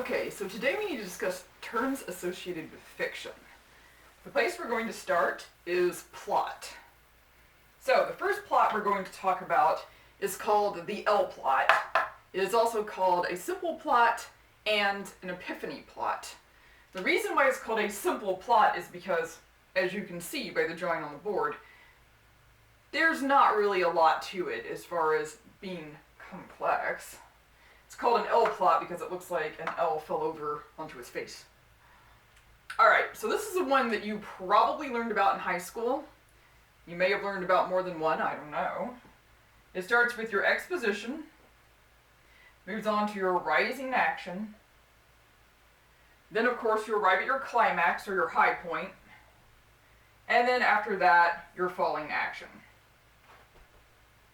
Okay, so today we need to discuss terms associated with fiction. The place we're going to start is plot. So the first plot we're going to talk about is called the L plot. It is also called a simple plot and an epiphany plot. The reason why it's called a simple plot is because, as you can see by the drawing on the board, there's not really a lot to it as far as being complex. It's called an L plot because it looks like an L fell over onto his face. Alright, so this is the one that you probably learned about in high school. You may have learned about more than one, I don't know. It starts with your exposition, moves on to your rising action, then of course you arrive at your climax or your high point, and then after that, your falling action.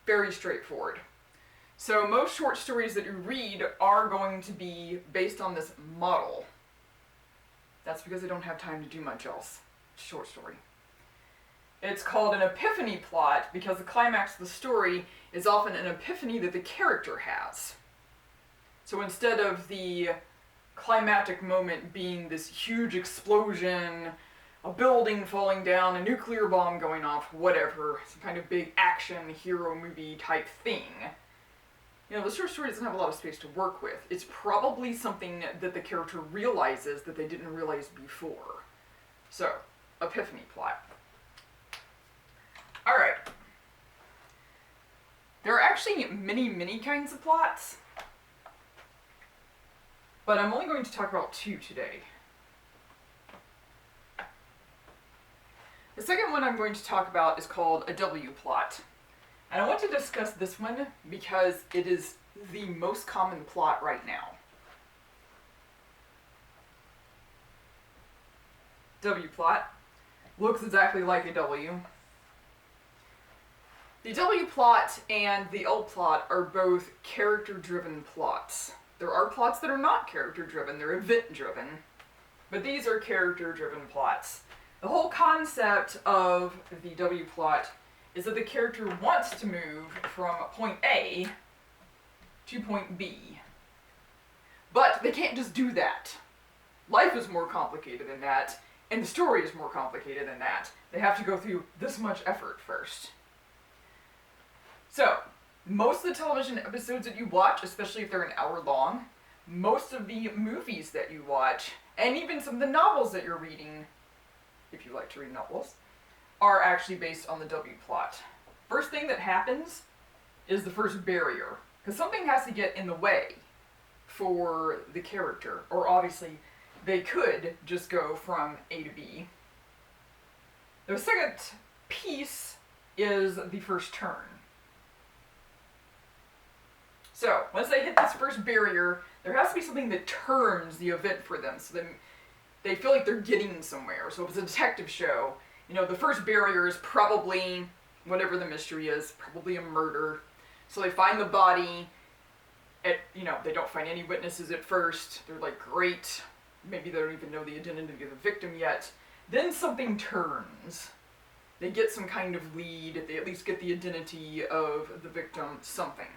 Very straightforward. So most short stories that you read are going to be based on this model. That's because they don't have time to do much else. Short story. It's called an epiphany plot because the climax of the story is often an epiphany that the character has. So instead of the climactic moment being this huge explosion, a building falling down, a nuclear bomb going off, whatever, some kind of big action hero movie type thing, you know, the short story doesn't have a lot of space to work with. It's probably something that the character realizes that they didn't realize before. So, epiphany plot. Alright. There are actually many kinds of plots, but I'm only going to talk about two today. The second one I'm going to talk about is called a W plot. And I want to discuss this one because it is the most common plot right now. W plot looks exactly like a W. The W plot and the L plot are both character-driven plots. There are plots that are not character-driven, they're event-driven, but these are character-driven plots. The whole concept of the W plot is that the character wants to move from point A to point B. But they can't just do that. Life is more complicated than that, and the story is more complicated than that. They have to go through this much effort first. So, most of the television episodes that you watch, especially if they're an hour long, most of the movies that you watch, and even some of the novels that you're reading, if you like to read novels, are actually based on the W plot. First thing that happens is the first barrier, because something has to get in the way for the character, or obviously they could just go from A to B. The second piece is the first turn. So, once they hit this first barrier, there has to be something that turns the event for them, so they feel like they're getting somewhere. So if it's a detective show, you know, the first barrier is probably, whatever the mystery is, probably a murder. So they find the body, they don't find any witnesses at first. They're like, great, maybe they don't even know the identity of the victim yet. Then something turns. They get some kind of lead, they at least get the identity of the victim, something.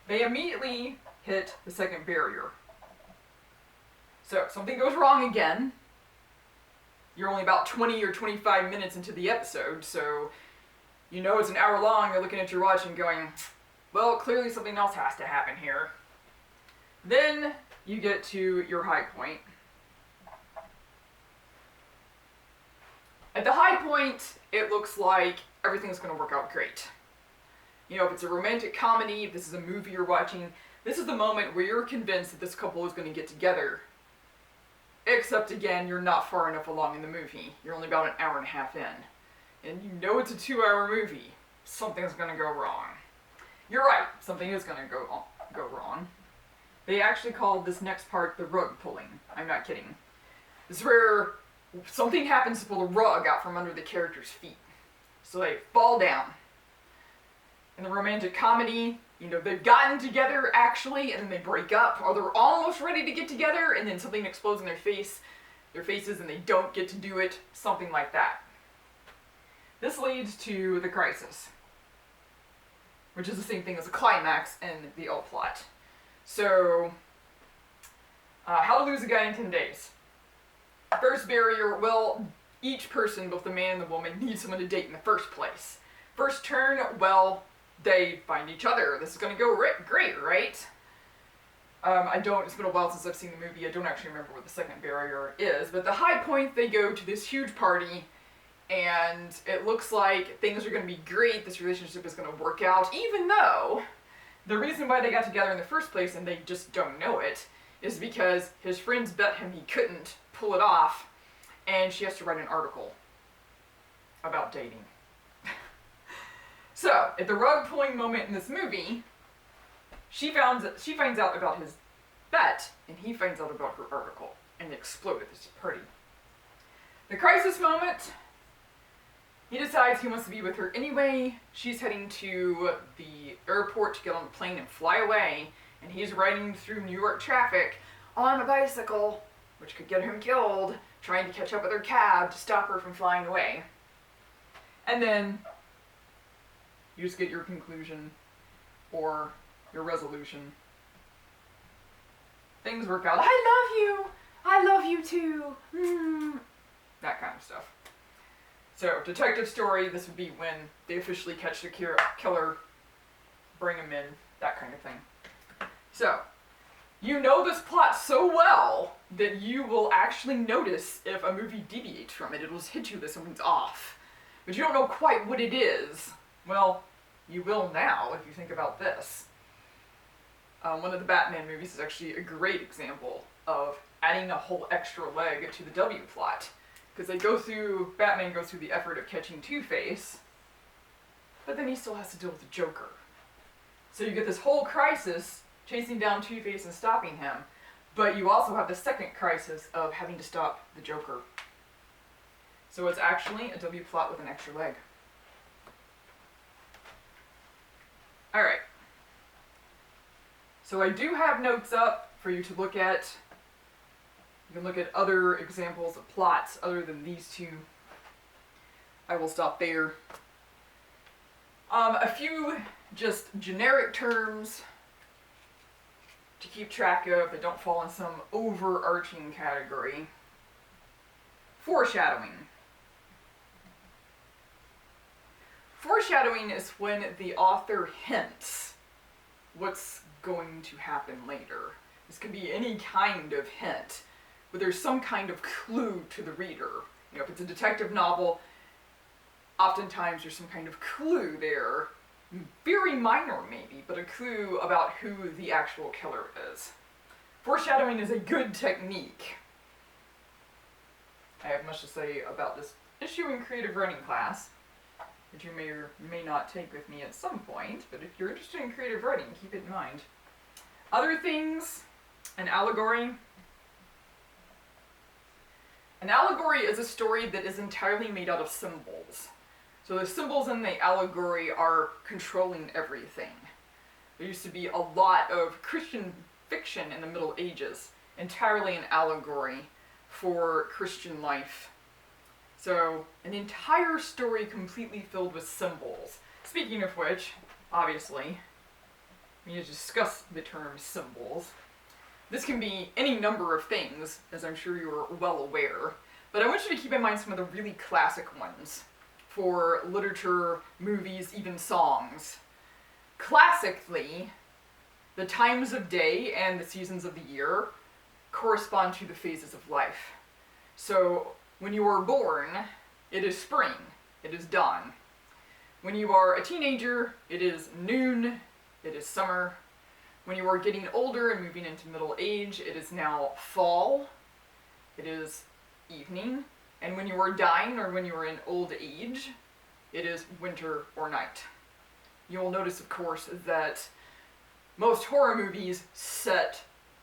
They immediately hit the second barrier. So, something goes wrong again. You're only about 20 or 25 minutes into the episode, so you know it's an hour long, you're looking at your watch and going, well, clearly something else has to happen here. Then you get to your high point. At the high point, it looks like everything's going to work out great. You know, if it's a romantic comedy, if this is a movie you're watching, this is the moment where you're convinced that this couple is going to get together. Except, again, you're not far enough along in the movie. You're only about an hour and a half in. And you know it's a 2-hour movie. Something's going to go wrong. You're right, something is going to go wrong. They actually call this next part the rug pulling. I'm not kidding. This is where something happens to pull the rug out from under the character's feet. So they fall down. In the romantic comedy, you know, they've gotten together actually, and then they break up, or they're almost ready to get together, and then something explodes in their faces, and they don't get to do it, something like that. This leads to the crisis, which is the same thing as a climax in the L plot. So, How to lose a guy in 10 days. First barrier, well, each person, both the man and the woman, needs someone to date in the first place. First turn, well, they find each other. This is going to go great, right? It's been a while since I've seen the movie. I don't actually remember what the second barrier is, but the high point, they go to this huge party, and it looks like things are going to be great. This relationship is going to work out, even though the reason why they got together in the first place, and they just don't know it, is because his friends bet him he couldn't pull it off, and she has to write an article about dating. So, at the rug pulling moment in this movie, she finds out about his bet, and he finds out about her article, and it exploded at this party. The crisis moment, he decides he wants to be with her anyway. She's heading to the airport to get on the plane and fly away, and he's riding through New York traffic on a bicycle, which could get him killed, trying to catch up with her cab to stop her from flying away. And then you just get your conclusion or your resolution. Things work out. I love you too. That kind of stuff. So, detective story, this would be when they officially catch the killer, bring him in, that kind of thing. So, you know this plot so well that you will actually notice if a movie deviates from it. It will hit you that something's off. But you don't know quite what it is. Well, you will now if you think about this. One of the Batman movies is actually a great example of adding a whole extra leg to the W plot. Because Batman goes through the effort of catching Two-Face, but then he still has to deal with the Joker. So you get this whole crisis chasing down Two-Face and stopping him, but you also have the second crisis of having to stop the Joker. So it's actually a W plot with an extra leg. Alright. So I do have notes up for you to look at. You can look at other examples of plots other than these two. I will stop there. A few just generic terms to keep track of that don't fall in some overarching category. Foreshadowing. Foreshadowing is when the author hints what's going to happen later. This could be any kind of hint, but there's some kind of clue to the reader. You know, if it's a detective novel, oftentimes there's some kind of clue there. Very minor maybe, but a clue about who the actual killer is. Foreshadowing is a good technique. I have much to say about this issue in creative writing class, which you may or may not take with me at some point, but if you're interested in creative writing, keep it in mind. Other things, an allegory. An allegory is a story that is entirely made out of symbols. So the symbols in the allegory are controlling everything. There used to be a lot of Christian fiction in the Middle Ages, entirely an allegory for Christian life. So, an entire story completely filled with symbols. Speaking of which, obviously, we need to discuss the term symbols. This can be any number of things, as I'm sure you're well aware, but I want you to keep in mind some of the really classic ones for literature, movies, even songs. Classically, the times of day and the seasons of the year correspond to the phases of life. So, when you are born, it is spring, it is dawn. When you are a teenager, it is noon, it is summer. When you are getting older and moving into middle age, it is now fall, it is evening. And when you are dying or when you are in old age, it is winter or night. You will notice, of course, that most horror movies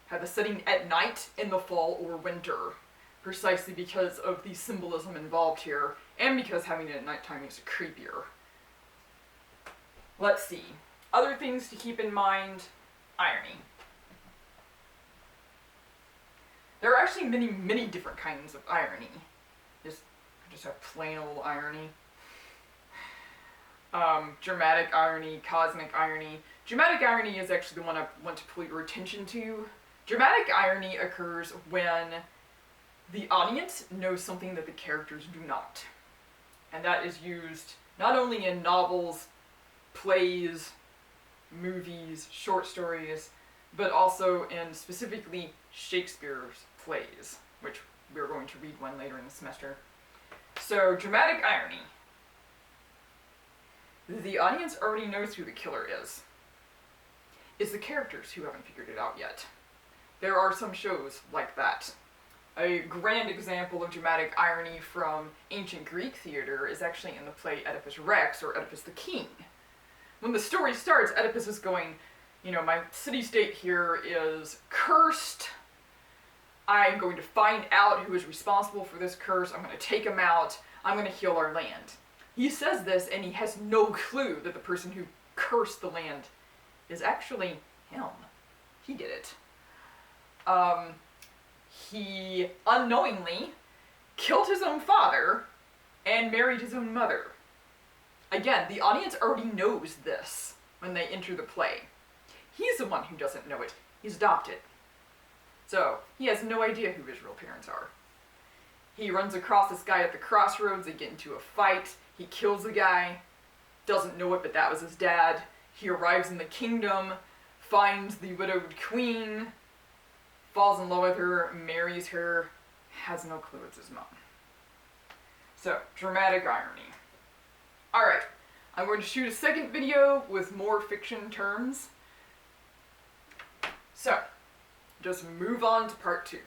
have a setting at night in the fall or winter, precisely because of the symbolism involved here, and because having it at nighttime makes it creepier. Let's see. Other things to keep in mind. Irony. There are actually many, many different kinds of irony. Just have plain old irony. Dramatic irony, cosmic irony. Dramatic irony is actually the one I want to pull your attention to, Dramatic irony occurs when the audience knows something that the characters do not. And that is used not only in novels, plays, movies, short stories, but also in specifically Shakespeare's plays, which we're going to read one later in the semester. So, dramatic irony. The audience already knows who the killer is. It's the characters who haven't figured it out yet. There are some shows like that. A grand example of dramatic irony from ancient Greek theater is actually in the play Oedipus Rex, or Oedipus the King. When the story starts, Oedipus is going, my city-state here is cursed. I'm going to find out who is responsible for this curse. I'm going to take him out. I'm going to heal our land. He says this, and he has no clue that the person who cursed the land is actually him. He did it. He unknowingly killed his own father and married his own mother. Again, the audience already knows this when they enter the play. He's the one who doesn't know it. He's adopted. So, he has no idea who his real parents are. He runs across this guy at the crossroads, they get into a fight, he kills the guy, doesn't know it, but that was his dad. He arrives in the kingdom, finds the widowed queen, falls in love with her, marries her, has no clue it's his mom. So, dramatic irony. Alright, I'm going to shoot a second video with more fiction terms. So, just move on to part 2.